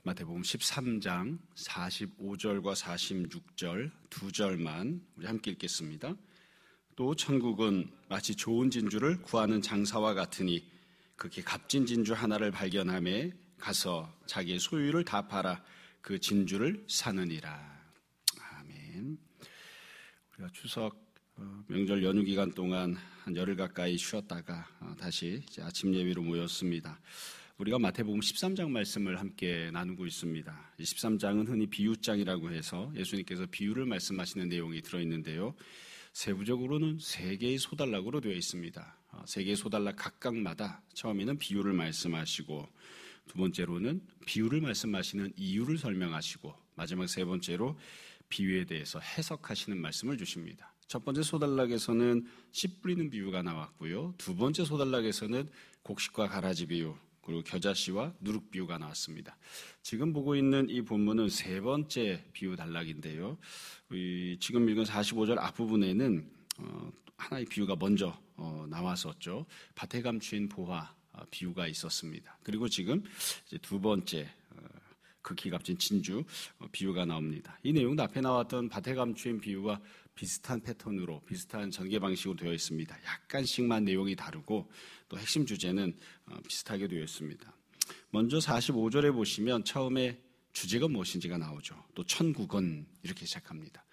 마태복음 13장 45절과 46절 두 절만 우리 함께 읽겠습니다. 또 천국은 마치 좋은 진주를 구하는 장사와 같으니 그렇게 값진 진주 하나를 발견하매 가서 자기의 소유를 다 팔아 그 진주를 사느니라. 아멘. 우리가 추석 명절 연휴 기간 동안 한 열흘 가까이 쉬었다가 다시 이제 아침 예배로 모였습니다. 우리가 마태복음 13장 말씀을 함께 나누고 있습니다. 이 13장은 흔히 비유장이라고 해서 예수님께서 비유를 말씀하시는 내용이 들어있는데요. 세부적으로는 3개의 소단락으로 되어 있습니다. 3개의 소단락 각각마다 처음에는 비유를 말씀하시고, 두 번째로는 비유를 말씀하시는 이유를 설명하시고, 마지막 세 번째로 비유에 대해서 해석하시는 말씀을 주십니다. 첫 번째 소단락에서는 씨 뿌리는 비유가 나왔고요. 두 번째 소단락에서는 곡식과 가라지 비유, 그리고 겨자씨와 누룩 비유가 나왔습니다. 지금 보고 있는 이 본문은 세 번째 비유 단락인데요. 지금 읽은 45절 앞부분에는 하나의 비유가 먼저 나왔었죠. 밭에 감추인 보화 비유가 있었습니다. 그리고 지금 이제 두 번째 극히 값진 진주 비유가 나옵니다. 이 내용도 앞에 나왔던 밭에 감추인 비유와 비슷한 패턴으로, 비슷한 전개 방식으로 되어 있습니다. 약간씩만 내용이 다르고 또 핵심 주제는 비슷하게 되어 있습니다. 먼저 45절에 보시면 처음에 주제가 무엇인지가 나오죠. 또 천국은 이렇게 시작합니다.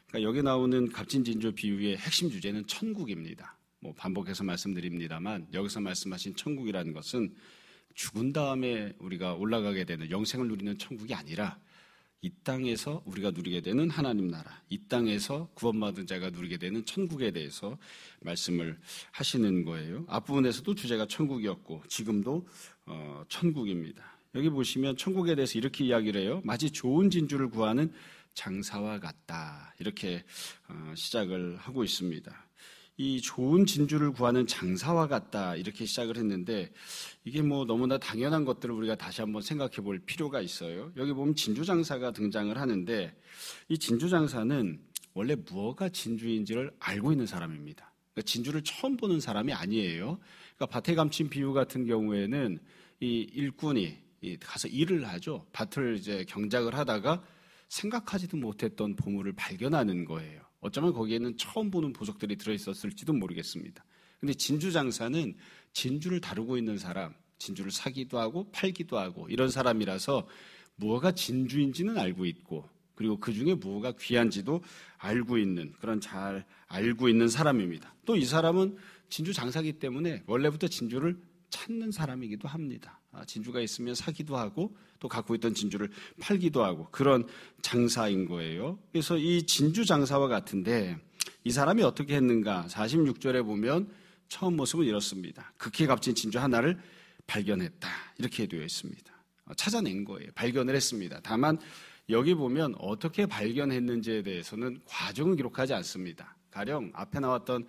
그러니까 여기 나오는 값진 진주 비유의 핵심 주제는 천국입니다. 반복해서 말씀드립니다만 여기서 말씀하신 천국이라는 것은 죽은 다음에 우리가 올라가게 되는 영생을 누리는 천국이 아니라 이 땅에서 우리가 누리게 되는 하나님 나라, 이 땅에서 구원받은 자가 누리게 되는 천국에 대해서 말씀을 하시는 거예요. 앞부분에서도 주제가 천국이었고 지금도 천국입니다. 여기 보시면 천국에 대해서 이렇게 이야기를 해요. 마치 좋은 진주를 구하는 장사와 같다. 이렇게 시작을 하고 있습니다. 이 좋은 진주를 구하는 장사와 같다 이렇게 시작을 했는데 이게 너무나 당연한 것들을 우리가 다시 한번 생각해 볼 필요가 있어요. 여기 보면 진주 장사가 등장을 하는데 이 진주 장사는 원래 무엇가 진주인지를 알고 있는 사람입니다. 그러니까 진주를 처음 보는 사람이 아니에요. 그러니까 밭에 감춘 비유 같은 경우에는 이 일꾼이 가서 일을 하죠. 밭을 이제 경작을 하다가 생각하지도 못했던 보물을 발견하는 거예요. 어쩌면 거기에는 처음 보는 보석들이 들어있었을지도 모르겠습니다. 근데 진주 장사는 진주를 다루고 있는 사람, 진주를 사기도 하고 팔기도 하고 이런 사람이라서 무엇가 진주인지는 알고 있고 그리고 그 중에 무엇가 귀한지도 알고 있는 그런 잘 알고 있는 사람입니다. 또 이 사람은 진주 장사기 때문에 원래부터 진주를 찾는 사람이기도 합니다. 진주가 있으면 사기도 하고 또 갖고 있던 진주를 팔기도 하고 그런 장사인 거예요. 그래서 이 진주 장사와 같은데 이 사람이 어떻게 했는가? 46절에 보면 처음 모습은 이렇습니다. 극히 값진 진주 하나를 발견했다. 이렇게 되어 있습니다. 찾아낸 거예요. 발견을 했습니다. 다만 여기 보면 어떻게 발견했는지에 대해서는 과정을 기록하지 않습니다. 가령 앞에 나왔던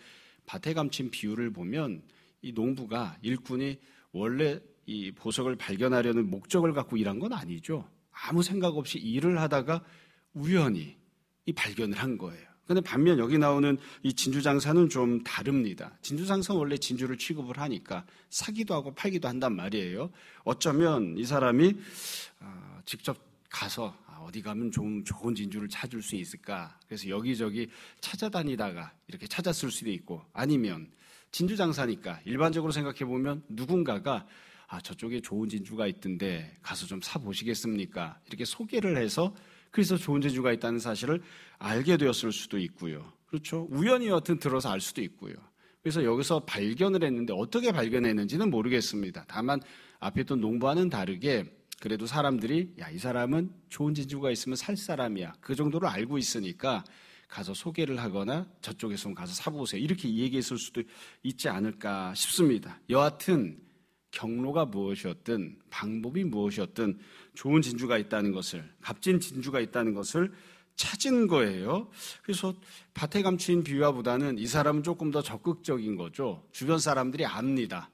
밭에 감춘 비유를 보면 이 농부가 일꾼이 원래 이 보석을 발견하려는 목적을 갖고 일한 건 아니죠. 아무 생각 없이 일을 하다가 우연히 이 발견을 한 거예요. 그런데 반면 여기 나오는 이 진주 장사는 좀 다릅니다. 진주 장사는 원래 진주를 취급을 하니까 사기도 하고 팔기도 한단 말이에요. 어쩌면 이 사람이 직접 가서 어디 가면 좀 좋은 진주를 찾을 수 있을까? 그래서 여기저기 찾아다니다가 이렇게 찾았을 수도 있고 아니면 진주 장사니까 일반적으로 생각해 보면 누군가가 저쪽에 좋은 진주가 있던데 가서 좀 사보시겠습니까? 이렇게 소개를 해서 그래서 좋은 진주가 있다는 사실을 알게 되었을 수도 있고요. 그렇죠? 우연히 여튼 들어서 알 수도 있고요. 그래서 여기서 발견을 했는데 어떻게 발견했는지는 모르겠습니다. 다만 앞에 있던 농부와는 다르게 그래도 사람들이 이 사람은 좋은 진주가 있으면 살 사람이야. 그 정도로 알고 있으니까 가서 소개를 하거나 저쪽에서 가서 사보세요. 이렇게 얘기했을 수도 있지 않을까 싶습니다. 여하튼 경로가 무엇이었든 방법이 무엇이었든 좋은 진주가 있다는 것을, 값진 진주가 있다는 것을 찾은 거예요. 그래서 밭에 감춘 비유와보다는 이 사람은 조금 더 적극적인 거죠. 주변 사람들이 압니다.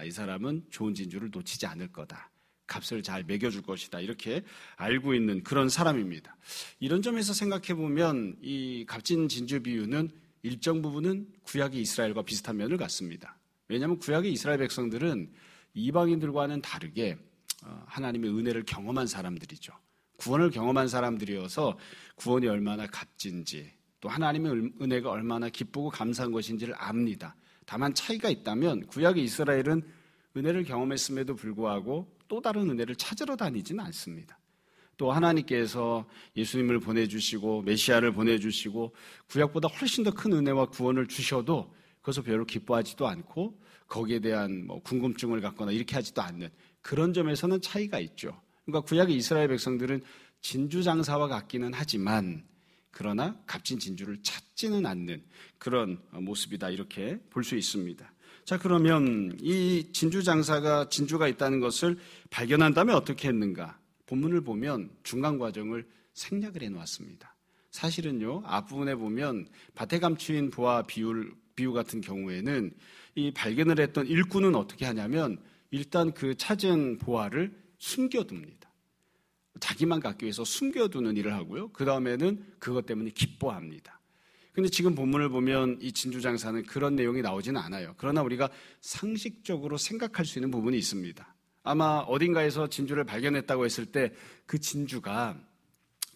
이 사람은 좋은 진주를 놓치지 않을 거다. 값을 잘 매겨줄 것이다. 이렇게 알고 있는 그런 사람입니다. 이런 점에서 생각해보면 이 값진 진주 비유는 일정 부분은 구약의 이스라엘과 비슷한 면을 갖습니다. 왜냐하면 구약의 이스라엘 백성들은 이방인들과는 다르게 하나님의 은혜를 경험한 사람들이죠. 구원을 경험한 사람들이어서 구원이 얼마나 값진지 또 하나님의 은혜가 얼마나 기쁘고 감사한 것인지를 압니다. 다만 차이가 있다면 구약의 이스라엘은 은혜를 경험했음에도 불구하고 또 다른 은혜를 찾으러 다니지는 않습니다. 또 하나님께서 예수님을 보내주시고 메시아를 보내주시고 구약보다 훨씬 더 큰 은혜와 구원을 주셔도 그것을 별로 기뻐하지도 않고 거기에 대한 궁금증을 갖거나 이렇게 하지도 않는 그런 점에서는 차이가 있죠. 그러니까 구약의 이스라엘 백성들은 진주장사와 같기는 하지만 그러나 값진 진주를 찾지는 않는 그런 모습이다 이렇게 볼 수 있습니다. 자, 그러면 이 진주장사가 진주가 있다는 것을 발견한다면 어떻게 했는가? 본문을 보면 중간 과정을 생략을 해놓았습니다. 사실은요, 앞부분에 보면 밭에 감추인 보화 비유 같은 경우에는 이 발견을 했던 일꾼은 어떻게 하냐면 일단 그 찾은 보화를 숨겨둡니다. 자기만 갖기 위해서 숨겨두는 일을 하고요. 그 다음에는 그것 때문에 기뻐합니다. 근데 지금 본문을 보면 이 진주장사는 그런 내용이 나오지는 않아요. 그러나 우리가 상식적으로 생각할 수 있는 부분이 있습니다. 아마 어딘가에서 진주를 발견했다고 했을 때 그 진주가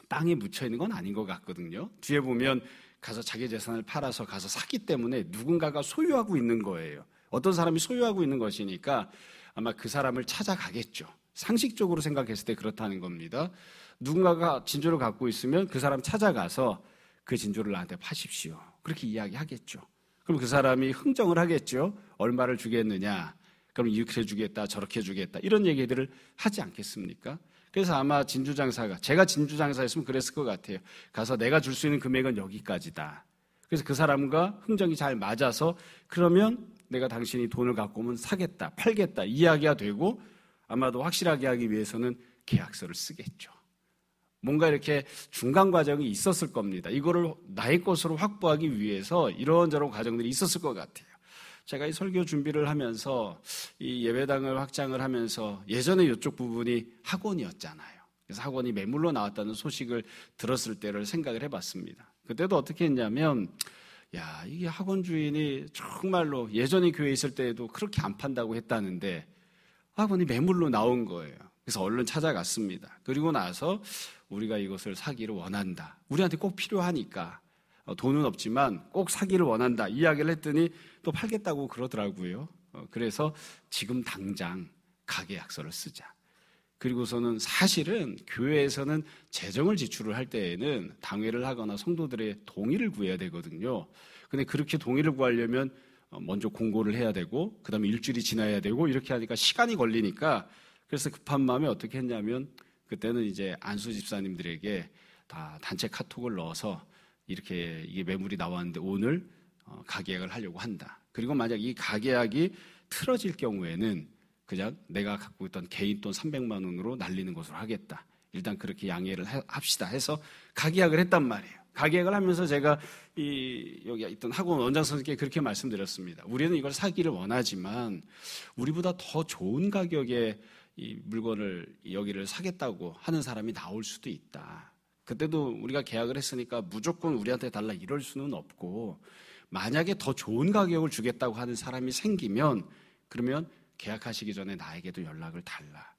땅에 묻혀 있는 건 아닌 것 같거든요. 뒤에 보면 가서 자기 재산을 팔아서 가서 샀기 때문에 누군가가 소유하고 있는 거예요. 어떤 사람이 소유하고 있는 것이니까 아마 그 사람을 찾아가겠죠. 상식적으로 생각했을 때 그렇다는 겁니다. 누군가가 진주를 갖고 있으면 그 사람 찾아가서 그 진주를 나한테 파십시오. 그렇게 이야기하겠죠. 그럼 그 사람이 흥정을 하겠죠. 얼마를 주겠느냐. 그럼 이렇게 주겠다 저렇게 주겠다 이런 얘기들을 하지 않겠습니까? 그래서 아마 진주장사가 제가 진주장사였으면 그랬을 것 같아요. 가서 내가 줄 수 있는 금액은 여기까지다. 그래서 그 사람과 흥정이 잘 맞아서 그러면 내가 당신이 돈을 갖고 오면 사겠다 팔겠다 이야기가 되고 아마도 확실하게 하기 위해서는 계약서를 쓰겠죠. 뭔가 이렇게 중간 과정이 있었을 겁니다. 이거를 나의 것으로 확보하기 위해서 이런저런 과정들이 있었을 것 같아요. 제가 이 설교 준비를 하면서 이 예배당을 확장을 하면서 예전에 이쪽 부분이 학원이었잖아요. 그래서 학원이 매물로 나왔다는 소식을 들었을 때를 생각을 해봤습니다. 그때도 어떻게 했냐면 이게 학원 주인이 정말로 예전에 교회에 있을 때에도 그렇게 안 판다고 했다는데 학원이 매물로 나온 거예요. 그래서 얼른 찾아갔습니다. 그리고 나서 우리가 이것을 사기를 원한다. 우리한테 꼭 필요하니까 돈은 없지만 꼭 사기를 원한다. 이야기를 했더니 또 팔겠다고 그러더라고요. 그래서 지금 당장 가계약서를 쓰자. 그리고서는 사실은 교회에서는 재정을 지출을 할 때에는 당회를 하거나 성도들의 동의를 구해야 되거든요. 근데 그렇게 동의를 구하려면 먼저 공고를 해야 되고 그다음에 일주일이 지나야 되고 이렇게 하니까 시간이 걸리니까 그래서 급한 마음에 어떻게 했냐면 그때는 이제 안수 집사님들에게 다 단체 카톡을 넣어서 이렇게 이게 매물이 나왔는데 오늘 가계약을 하려고 한다. 그리고 만약 이 가계약이 틀어질 경우에는 그냥 내가 갖고 있던 개인 돈 300만 원으로 날리는 것으로 하겠다. 일단 그렇게 양해를 합시다 해서 가계약을 했단 말이에요. 가계약을 하면서 제가 여기 있던 학원 원장 선생님께 그렇게 말씀드렸습니다. 우리는 이걸 사기를 원하지만 우리보다 더 좋은 가격에 이 물건을 여기를 사겠다고 하는 사람이 나올 수도 있다. 그때도 우리가 계약을 했으니까 무조건 우리한테 달라 이럴 수는 없고 만약에 더 좋은 가격을 주겠다고 하는 사람이 생기면 그러면 계약하시기 전에 나에게도 연락을 달라.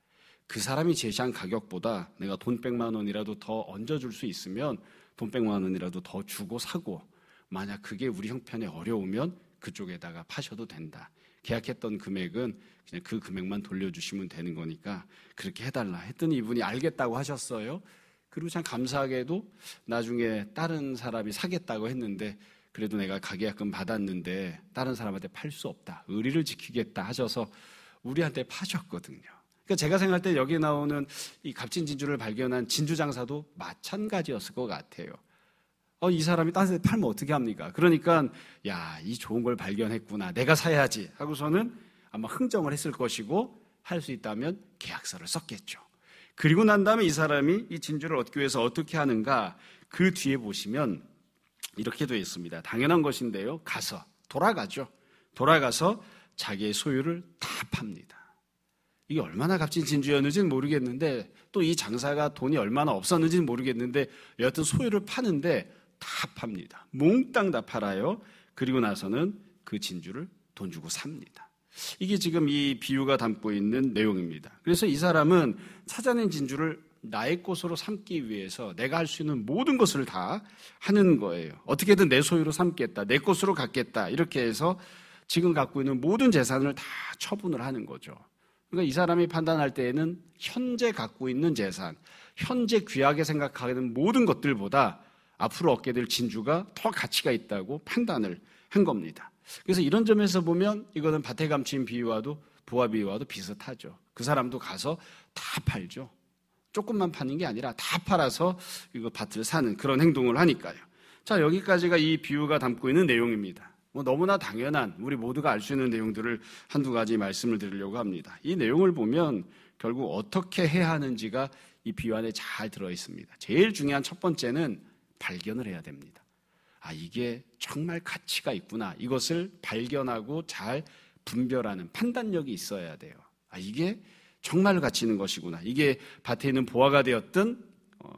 그 사람이 제시한 가격보다 내가 돈 100만 원이라도 더 얹어줄 수 있으면 돈 100만 원이라도 더 주고 사고 만약 그게 우리 형편에 어려우면 그쪽에다가 파셔도 된다. 계약했던 금액은 그냥 그 금액만 돌려주시면 되는 거니까 그렇게 해달라 했더니 이분이 알겠다고 하셨어요. 그리고 참 감사하게도 나중에 다른 사람이 사겠다고 했는데 그래도 내가 가계약금 받았는데 다른 사람한테 팔 수 없다. 의리를 지키겠다 하셔서 우리한테 파셨거든요. 그러니까 제가 생각할 때 여기 나오는 이 값진 진주를 발견한 진주장사도 마찬가지였을 것 같아요. 이 사람이 다른 데 팔면 어떻게 합니까? 그러니까 이 좋은 걸 발견했구나. 내가 사야지 하고서는 아마 흥정을 했을 것이고 할 수 있다면 계약서를 썼겠죠. 그리고 난 다음에 이 사람이 이 진주를 얻기 위해서 어떻게 하는가? 그 뒤에 보시면 이렇게 되어 있습니다. 당연한 것인데요. 돌아가죠. 돌아가서 자기의 소유를 다 팝니다. 이게 얼마나 값진 진주였는지는 모르겠는데 또 이 장사가 돈이 얼마나 없었는지는 모르겠는데 여하튼 소유를 파는데 다 팝니다. 몽땅 다 팔아요. 그리고 나서는 그 진주를 돈 주고 삽니다. 이게 지금 이 비유가 담고 있는 내용입니다. 그래서 이 사람은 찾아낸 진주를 나의 것으로 삼기 위해서 내가 할 수 있는 모든 것을 다 하는 거예요. 어떻게든 내 소유로 삼겠다, 내 것으로 갖겠다, 이렇게 해서 지금 갖고 있는 모든 재산을 다 처분을 하는 거죠. 그러니까 이 사람이 판단할 때에는 현재 갖고 있는 재산, 현재 귀하게 생각하는 모든 것들보다 앞으로 얻게 될 진주가 더 가치가 있다고 판단을 한 겁니다. 그래서 이런 점에서 보면 이거는 밭에 감추인 비유와도 보화 비유와도 비슷하죠. 그 사람도 가서 다 팔죠. 조금만 파는 게 아니라 다 팔아서 이거 밭을 사는 그런 행동을 하니까요. 자, 여기까지가 이 비유가 담고 있는 내용입니다. 너무나 당연한 우리 모두가 알 수 있는 내용들을 한두 가지 말씀을 드리려고 합니다. 이 내용을 보면 결국 어떻게 해야 하는지가 이 비유 안에 잘 들어 있습니다. 제일 중요한 첫 번째는 발견을 해야 됩니다. 아, 이게 정말 가치가 있구나. 이것을 발견하고 잘 분별하는 판단력이 있어야 돼요. 아, 이게 정말 가치 있는 것이구나. 이게 밭에 있는 보화가 되었든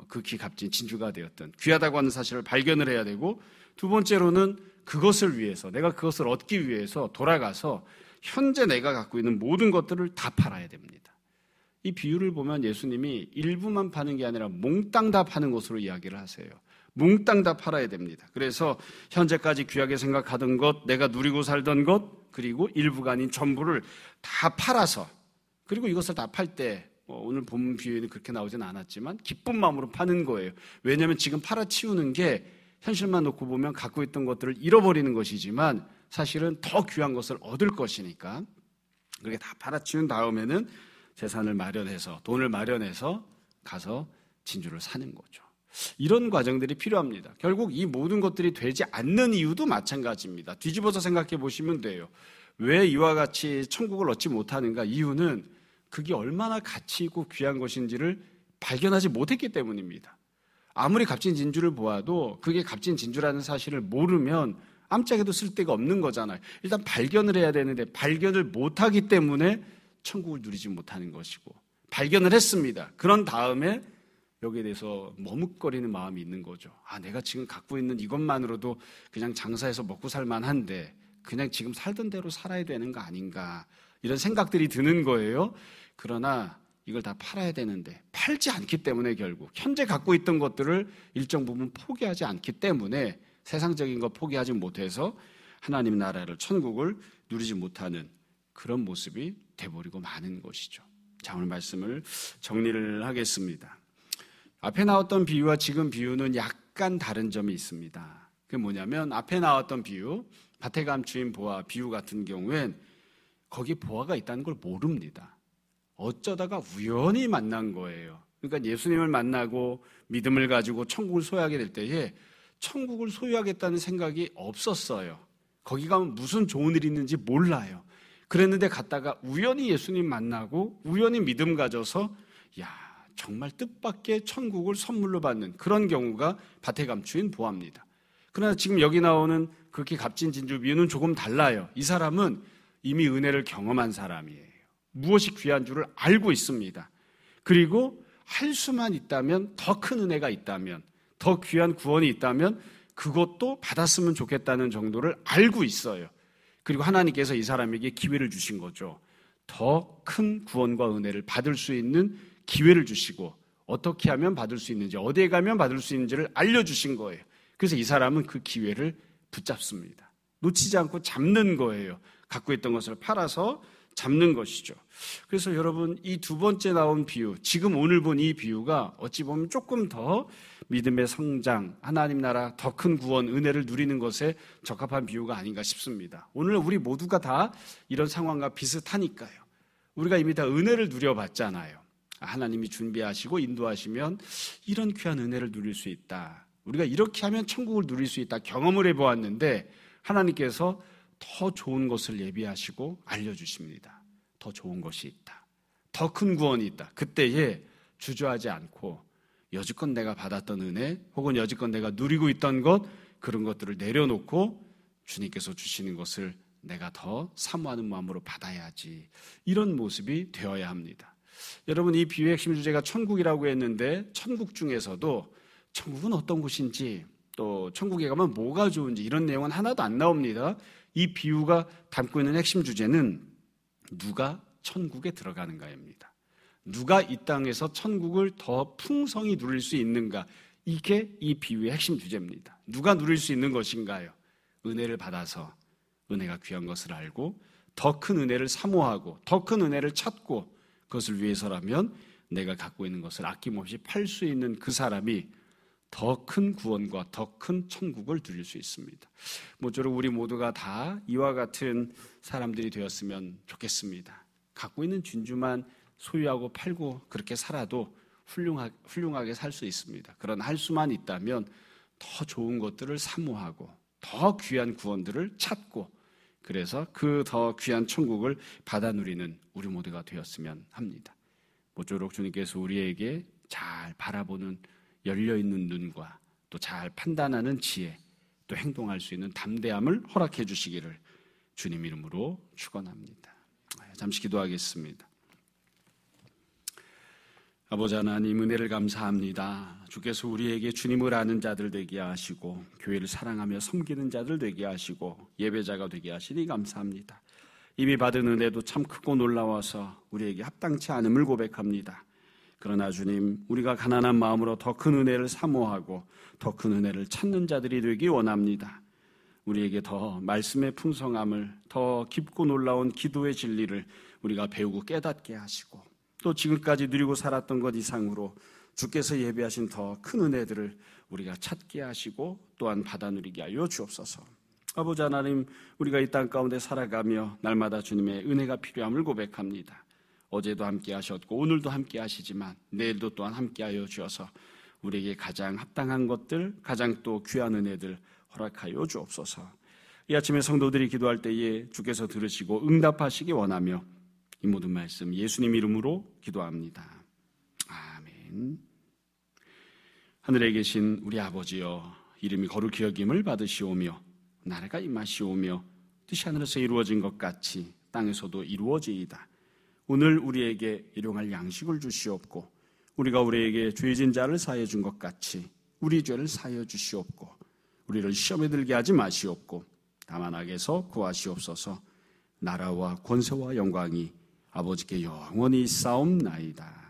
극히 값진 진주가 되었든 귀하다고 하는 사실을 발견을 해야 되고, 두 번째로는 그것을 위해서, 내가 그것을 얻기 위해서 돌아가서 현재 내가 갖고 있는 모든 것들을 다 팔아야 됩니다. 이 비유를 보면 예수님이 일부만 파는 게 아니라 몽땅 다 파는 것으로 이야기를 하세요. 몽땅 다 팔아야 됩니다. 그래서 현재까지 귀하게 생각하던 것, 내가 누리고 살던 것, 그리고 일부가 아닌 전부를 다 팔아서, 그리고 이것을 다 팔 때 오늘 본 비유에는 그렇게 나오진 않았지만 기쁜 마음으로 파는 거예요. 왜냐하면 지금 팔아치우는 게 현실만 놓고 보면 갖고 있던 것들을 잃어버리는 것이지만 사실은 더 귀한 것을 얻을 것이니까 그렇게 다 팔아치운 다음에는 재산을 마련해서, 돈을 마련해서 가서 진주를 사는 거죠. 이런 과정들이 필요합니다. 결국 이 모든 것들이 되지 않는 이유도 마찬가지입니다. 뒤집어서 생각해 보시면 돼요. 왜 이와 같이 천국을 얻지 못하는가? 이유는 그게 얼마나 가치 있고 귀한 것인지를 발견하지 못했기 때문입니다. 아무리 값진 진주를 보아도 그게 값진 진주라는 사실을 모르면 아무짝에도 쓸데가 없는 거잖아요. 일단 발견을 해야 되는데 발견을 못하기 때문에 천국을 누리지 못하는 것이고, 발견을 했습니다. 그런 다음에 여기에 대해서 머뭇거리는 마음이 있는 거죠. 아, 내가 지금 갖고 있는 이것만으로도 그냥 장사해서 먹고 살만한데 그냥 지금 살던 대로 살아야 되는 거 아닌가, 이런 생각들이 드는 거예요. 그러나 이걸 다 팔아야 되는데 팔지 않기 때문에 결국 현재 갖고 있던 것들을 일정 부분 포기하지 않기 때문에 세상적인 거 포기하지 못해서 하나님 나라를, 천국을 누리지 못하는 그런 모습이 돼버리고 마는 것이죠. 자, 오늘 말씀을 정리를 하겠습니다. 앞에 나왔던 비유와 지금 비유는 약간 다른 점이 있습니다. 그게 뭐냐면 앞에 나왔던 비유, 밭에 감추인 보화 비유 같은 경우엔 거기 보화가 있다는 걸 모릅니다. 어쩌다가 우연히 만난 거예요. 그러니까 예수님을 만나고 믿음을 가지고 천국을 소유하게 될 때에 천국을 소유하겠다는 생각이 없었어요. 거기 가면 무슨 좋은 일이 있는지 몰라요. 그랬는데 갔다가 우연히 예수님 만나고 우연히 믿음 가져서 야, 정말 뜻밖의 천국을 선물로 받는 그런 경우가 밭에 감추인 보화입니다. 그러나 지금 여기 나오는 그렇게 값진 진주 비유는 조금 달라요. 이 사람은 이미 은혜를 경험한 사람이에요. 무엇이 귀한 줄을 알고 있습니다. 그리고 할 수만 있다면, 더 큰 은혜가 있다면, 더 귀한 구원이 있다면 그것도 받았으면 좋겠다는 정도를 알고 있어요. 그리고 하나님께서 이 사람에게 기회를 주신 거죠. 더 큰 구원과 은혜를 받을 수 있는 기회를 주시고, 어떻게 하면 받을 수 있는지, 어디에 가면 받을 수 있는지를 알려주신 거예요. 그래서 이 사람은 그 기회를 붙잡습니다. 놓치지 않고 잡는 거예요. 갖고 있던 것을 팔아서 잡는 것이죠. 그래서 여러분, 이 두 번째 나온 비유, 지금 오늘 본 이 비유가 어찌 보면 조금 더 믿음의 성장, 하나님 나라 더 큰 구원, 은혜를 누리는 것에 적합한 비유가 아닌가 싶습니다. 오늘 우리 모두가 다 이런 상황과 비슷하니까요. 우리가 이미 다 은혜를 누려봤잖아요. 하나님이 준비하시고 인도하시면 이런 귀한 은혜를 누릴 수 있다. 우리가 이렇게 하면 천국을 누릴 수 있다. 경험을 해보았는데 하나님께서 더 좋은 것을 예비하시고 알려주십니다. 더 좋은 것이 있다. 더 큰 구원이 있다. 그때에 주저하지 않고 여지껏 내가 받았던 은혜 혹은 여지껏 내가 누리고 있던 것, 그런 것들을 내려놓고 주님께서 주시는 것을 내가 더 사모하는 마음으로 받아야지. 이런 모습이 되어야 합니다. 여러분, 이 비유의 핵심 주제가 천국이라고 했는데 천국 중에서도 천국은 어떤 곳인지, 또 천국에 가면 뭐가 좋은지 이런 내용은 하나도 안 나옵니다. 이 비유가 담고 있는 핵심 주제는 누가 천국에 들어가는가입니다. 누가 이 땅에서 천국을 더 풍성히 누릴 수 있는가? 이게 이 비유의 핵심 주제입니다. 누가 누릴 수 있는 것인가요? 은혜를 받아서 은혜가 귀한 것을 알고 더 큰 은혜를 사모하고 더 큰 은혜를 찾고 그것을 위해서라면 내가 갖고 있는 것을 아낌없이 팔 수 있는 그 사람이 더 큰 구원과 더 큰 천국을 누릴 수 있습니다. 모쪼록 우리 모두가 다 이와 같은 사람들이 되었으면 좋겠습니다. 갖고 있는 진주만 소유하고 팔고 그렇게 살아도 훌륭하게 살 수 있습니다. 그러나 할 수만 있다면 더 좋은 것들을 사모하고 더 귀한 구원들을 찾고 그래서 그 더 귀한 천국을 받아 누리는 우리 모두가 되었으면 합니다. 모쪼록 주님께서 우리에게 잘 바라보는 열려있는 눈과 또 잘 판단하는 지혜 또 행동할 수 있는 담대함을 허락해 주시기를 주님 이름으로 축원합니다. 잠시 기도하겠습니다. 아버지 하나님 은혜를 감사합니다. 주께서 우리에게 주님을 아는 자들 되게 하시고 교회를 사랑하며 섬기는 자들 되게 하시고 예배자가 되게 하시니 감사합니다. 이미 받은 은혜도 참 크고 놀라워서 우리에게 합당치 않음을 고백합니다. 그러나 주님, 우리가 가난한 마음으로 더 큰 은혜를 사모하고 더 큰 은혜를 찾는 자들이 되기 원합니다. 우리에게 더 말씀의 풍성함을, 더 깊고 놀라운 기도의 진리를 우리가 배우고 깨닫게 하시고 또 지금까지 누리고 살았던 것 이상으로 주께서 예비하신 더 큰 은혜들을 우리가 찾게 하시고 또한 받아 누리게 하여 주옵소서. 아버지 하나님, 우리가 이 땅 가운데 살아가며 날마다 주님의 은혜가 필요함을 고백합니다. 어제도 함께 하셨고 오늘도 함께 하시지만 내일도 또한 함께 하여 주셔서 우리에게 가장 합당한 것들, 가장 또 귀한 은혜들 허락하여 주옵소서. 이 아침에 성도들이 기도할 때에 주께서 들으시고 응답하시기 원하며 이 모든 말씀 예수님 이름으로 기도합니다. 아멘. 하늘에 계신 우리 아버지여, 이름이 거룩히 여김을 받으시오며 나라가 임하시오며 뜻이 하늘에서 이루어진 것 같이 땅에서도 이루어지이다. 오늘 우리에게 일용할 양식을 주시옵고 우리가 우리에게 죄진 자를 사하여 준 것 같이 우리 죄를 사하여 주시옵고 우리를 시험에 들게 하지 마시옵고 다만 악에서 구하시옵소서. 나라와 권세와 영광이 아버지께 영원히 있사옵나이다.